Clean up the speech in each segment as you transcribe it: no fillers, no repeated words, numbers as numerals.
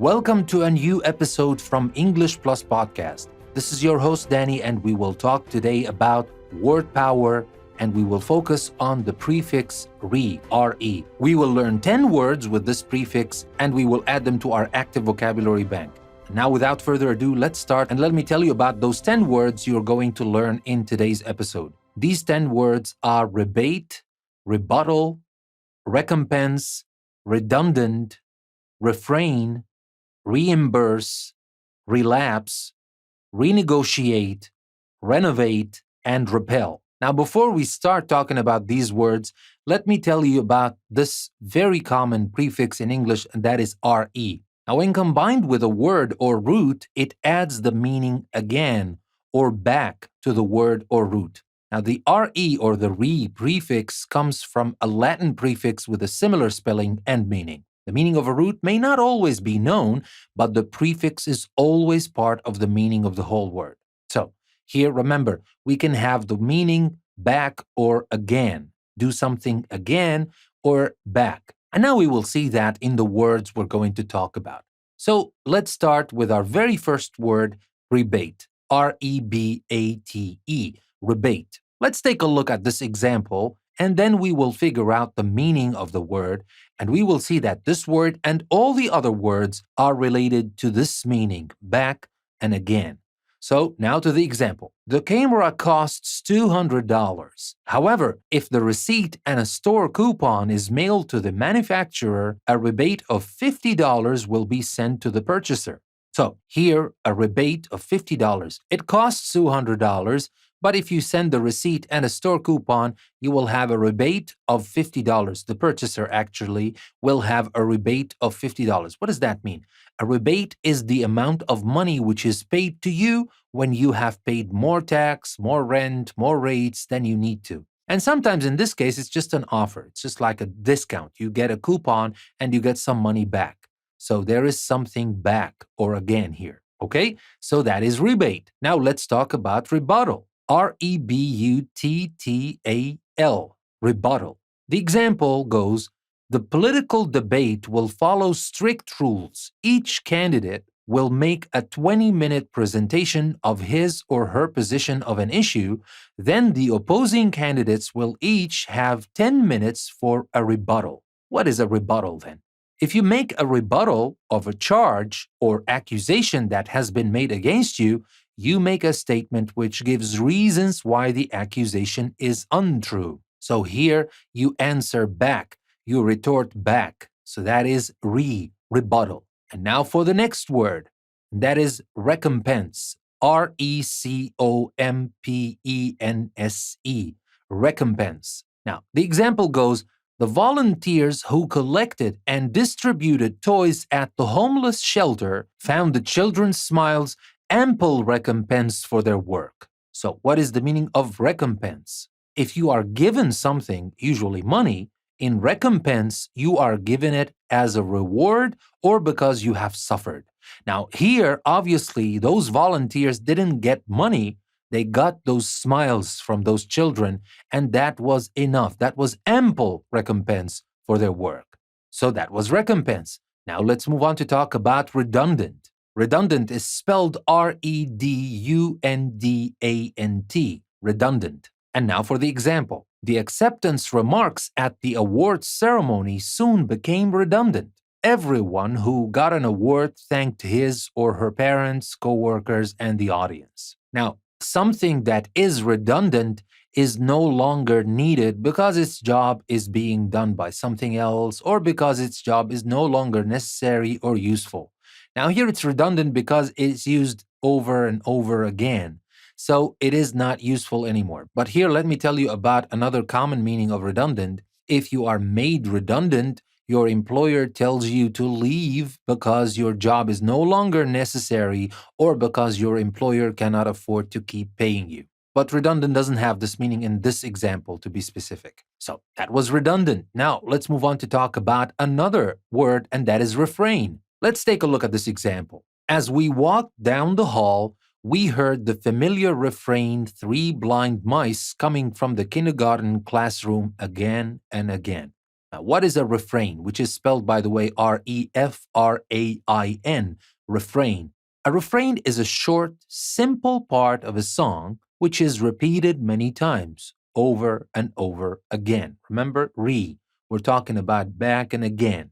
Welcome to a new episode from English Plus Podcast. This is your host, Danny, and we will talk today about word power, and we will focus on the prefix re. We will learn 10 words with this prefix, and we will add them to our active vocabulary bank. Now, without further ado, let's start, and let me tell you about those 10 words you're going to learn in today's episode. These 10 words are rebate, rebuttal, recompense, redundant, refrain, reimburse, relapse, renegotiate, renovate, and repel. Now, before we start talking about these words, let me tell you about this very common prefix in English, and that is re. Now, when combined with a word or root, it adds the meaning again or back to the word or root. Now, the re or the re prefix comes from a Latin prefix with a similar spelling and meaning. The meaning of a root may not always be known, but the prefix is always part of the meaning of the whole word. So, here, remember, we can have the meaning back or again, do something again or back. And now we will see that in the words we're going to talk about. So, let's start with our very first word, rebate. R-E-B-A-T-E, rebate. Let's take a look at this example, and then we will figure out the meaning of the word, and we will see that this word and all the other words are related to this meaning, back and again. So now to the example. The camera costs $200. However, if the receipt and a store coupon is mailed to the manufacturer, a rebate of $50 will be sent to the purchaser. So here, a rebate of $50. It costs $200, but if you send the receipt and a store coupon, you will have a rebate of $50. The purchaser actually will have a rebate of $50. What does that mean? A rebate is the amount of money which is paid to you when you have paid more tax, more rent, more rates than you need to. And sometimes in this case, it's just an offer. It's just like a discount. You get a coupon and you get some money back. So there is something back or again here. Okay? So that is rebate. Now let's talk about rebuttal. R-E-B-U-T-T-A-L, rebuttal. The example goes, the political debate will follow strict rules. Each candidate will make a 20-minute presentation of his or her position of an issue. Then the opposing candidates will each have 10 minutes for a rebuttal. What is a rebuttal then? If you make a rebuttal of a charge or accusation that has been made against you, you make a statement which gives reasons why the accusation is untrue. So here you answer back, you retort back. So that is rebuttal. And now for the next word, that is recompense. R-E-C-O-M-P-E-N-S-E, recompense. Now, the example goes, the volunteers who collected and distributed toys at the homeless shelter found the children's smiles ample recompense for their work. So what is the meaning of recompense? If you are given something, usually money, in recompense, you are given it as a reward or because you have suffered. Now here, obviously, those volunteers didn't get money. They got those smiles from those children, and that was enough. That was ample recompense for their work. So that was recompense. Now let's move on to talk about redundant. Redundant is spelled R-E-D-U-N-D-A-N-T, redundant. And now for the example. The acceptance remarks at the awards ceremony soon became redundant. Everyone who got an award thanked his or her parents, co-workers, and the audience. Now, something that is redundant is no longer needed because its job is being done by something else or because its job is no longer necessary or useful. Now here it's redundant because it's used over and over again. So it is not useful anymore. But here let me tell you about another common meaning of redundant. If you are made redundant, your employer tells you to leave because your job is no longer necessary or because your employer cannot afford to keep paying you. But redundant doesn't have this meaning in this example, to be specific. So that was redundant. Now let's move on to talk about another word, and that is refrain. Let's take a look at this example. As we walked down the hall, we heard the familiar refrain, "Three blind mice," coming from the kindergarten classroom again and again. Now, what is a refrain, which is spelled, by the way, refrain, refrain? A refrain is a short, simple part of a song which is repeated many times, over and over again. Remember, we're talking about back and again,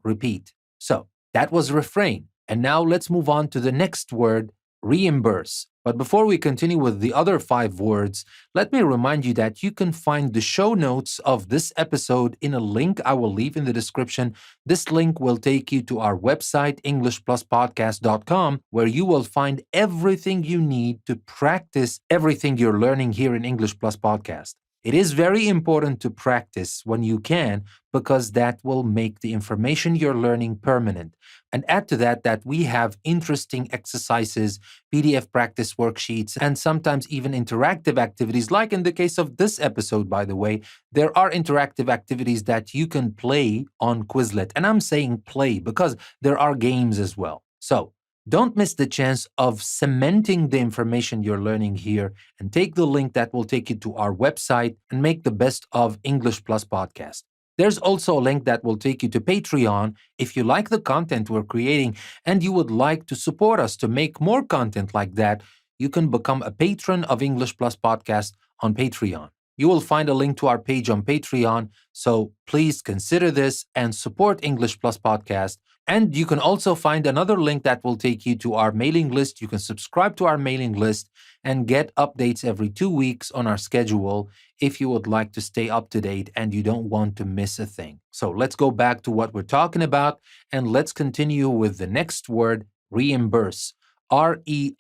repeat. So that was refrain. And now let's move on to the next word, reimburse. But before we continue with the other 5 words, let me remind you that you can find the show notes of this episode in a link I will leave in the description. This link will take you to our website, EnglishPlusPodcast.com, where you will find everything you need to practice everything you're learning here in English Plus Podcast. It is very important to practice when you can because that will make the information you're learning permanent. And add to that we have interesting exercises, PDF practice worksheets, and sometimes even interactive activities. Like in the case of this episode, by the way, there are interactive activities that you can play on Quizlet. And I'm saying play because there are games as well. So don't miss the chance of cementing the information you're learning here and take the link that will take you to our website and make the best of English Plus Podcast. There's also a link that will take you to Patreon if you like the content we're creating and you would like to support us to make more content like that. You can become a patron of English Plus Podcast on Patreon. You will find a link to our page on Patreon, so please consider this and support English Plus Podcast. And you can also find another link that will take you to our mailing list. You can subscribe to our mailing list and get updates every 2 weeks on our schedule if you would like to stay up to date and you don't want to miss a thing. So let's go back to what we're talking about and let's continue with the next word, reimburse. reimburse.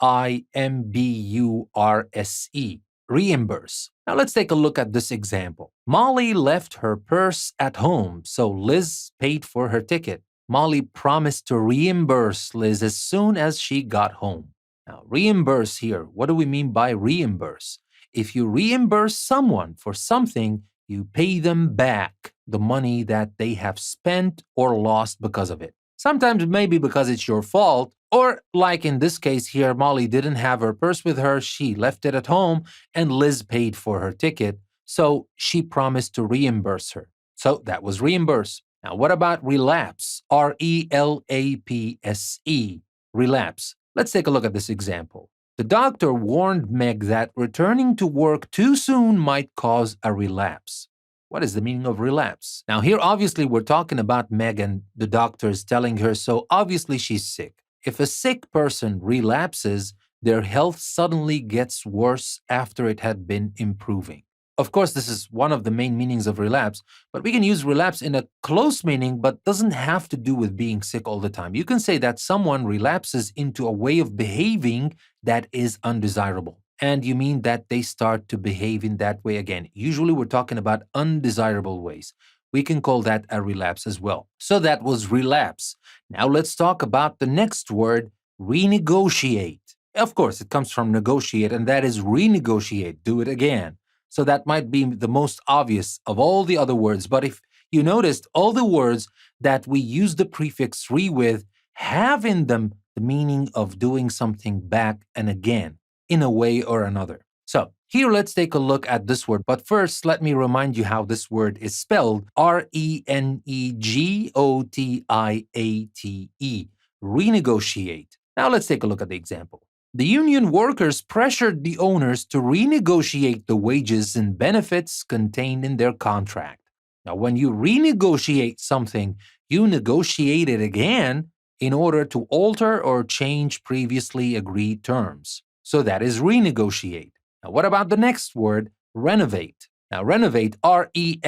Reimburse. Now let's take a look at this example. Molly left her purse at home, so Liz paid for her ticket. Molly promised to reimburse Liz as soon as she got home. Now, reimburse here, what do we mean by reimburse? If you reimburse someone for something, you pay them back the money that they have spent or lost because of it. Sometimes maybe because it's your fault, or like in this case here, Molly didn't have her purse with her, she left it at home, and Liz paid for her ticket, so she promised to reimburse her. So that was reimburse. Now, what about relapse? relapse. Relapse. Let's take a look at this example. The doctor warned Meg that returning to work too soon might cause a relapse. What is the meaning of relapse? Now, here obviously we're talking about Meg and the doctor is telling her, so obviously she's sick. If a sick person relapses, their health suddenly gets worse after it had been improving. Of course, this is one of the main meanings of relapse, but we can use relapse in a close meaning, but doesn't have to do with being sick all the time. You can say that someone relapses into a way of behaving that is undesirable. And you mean that they start to behave in that way again. Usually we're talking about undesirable ways. We can call that a relapse as well. So that was relapse. Now let's talk about the next word, renegotiate. Of course, it comes from negotiate, and that is renegotiate, do it again. So that might be the most obvious of all the other words. But if you noticed, all the words that we use the prefix re with have in them the meaning of doing something back and again in a way or another. So here, let's take a look at this word. But first, let me remind you how this word is spelled. renegotiate. Renegotiate. Now let's take a look at the example. The union workers pressured the owners to renegotiate the wages and benefits contained in their contract. Now, when you renegotiate something, you negotiate it again in order to alter or change previously agreed terms. So that is renegotiate. Now, what about the next word, renovate? Now, renovate, renovate.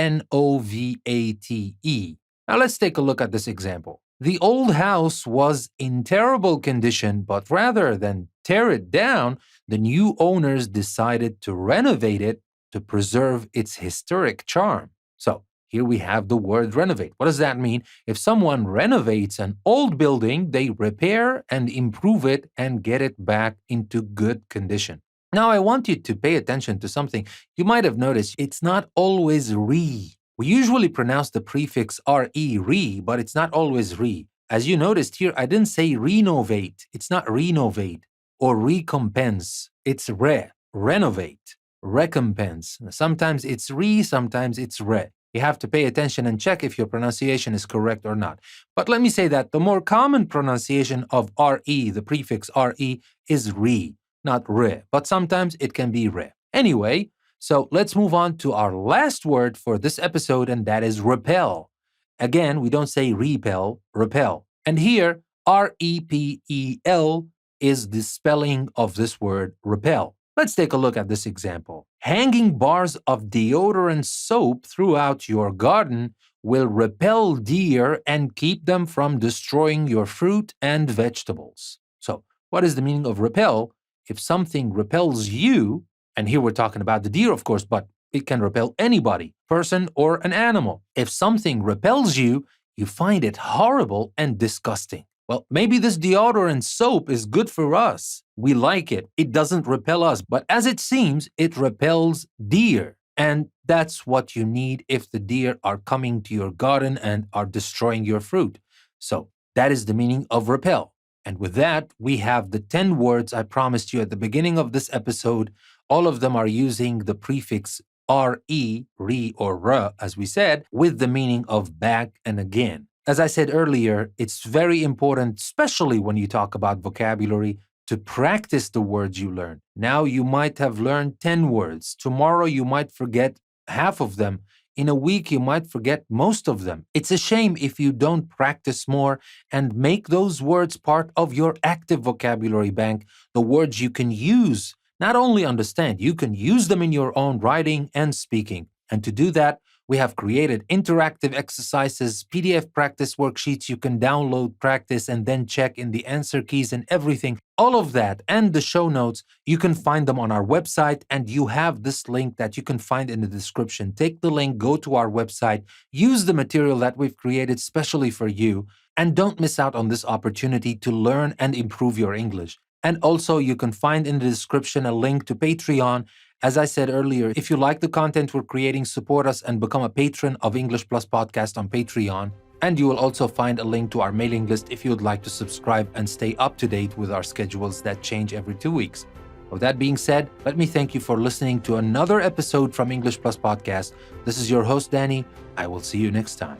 Now, let's take a look at this example. The old house was in terrible condition, but rather than tear it down, the new owners decided to renovate it to preserve its historic charm. So here we have the word renovate. What does that mean? If someone renovates an old building, they repair and improve it and get it back into good condition. Now, I want you to pay attention to something. You might have noticed it's not always re. We usually pronounce the prefix re, but it's not always re. As you noticed here, I didn't say renovate. It's not renovate or recompense. It's renovate, recompense. Sometimes it's re, sometimes it's re. You have to pay attention and check if your pronunciation is correct or not. But let me say that the more common pronunciation of re, the prefix re, is re, not re, but sometimes it can be re. Anyway, so let's move on to our last word for this episode, and that is repel. Again, we don't say repel, repel. And here, repel is the spelling of this word repel. Let's take a look at this example. Hanging bars of deodorant soap throughout your garden will repel deer and keep them from destroying your fruit and vegetables. So, what is the meaning of repel? If something repels you, and here we're talking about the deer, of course, but it can repel anybody, person or an animal. If something repels you, you find it horrible and disgusting. Well, maybe this deodorant soap is good for us. We like it. It doesn't repel us, but as it seems, it repels deer. And that's what you need if the deer are coming to your garden and are destroying your fruit. So that is the meaning of repel. And with that, we have the 10 words I promised you at the beginning of this episode. All of them are using the prefix re or r, as we said, with the meaning of back and again. As I said earlier, it's very important, especially when you talk about vocabulary, to practice the words you learn. Now you might have learned 10 words. Tomorrow you might forget half of them. In a week you might forget most of them. It's a shame if you don't practice more and make those words part of your active vocabulary bank, the words you can use. Not only understand, you can use them in your own writing and speaking. And to do that, we have created interactive exercises, PDF practice worksheets you can download, practice, and then check in the answer keys and everything. All of that and the show notes, you can find them on our website, and you have this link that you can find in the description. Take the link, go to our website, use the material that we've created specially for you, and don't miss out on this opportunity to learn and improve your English. And also, you can find in the description a link to Patreon. As I said earlier, if you like the content we're creating, support us and become a patron of English Plus Podcast on Patreon. And you will also find a link to our mailing list if you would like to subscribe and stay up to date with our schedules that change every 2 weeks. With that being said, let me thank you for listening to another episode from English Plus Podcast. This is your host, Danny. I will see you next time.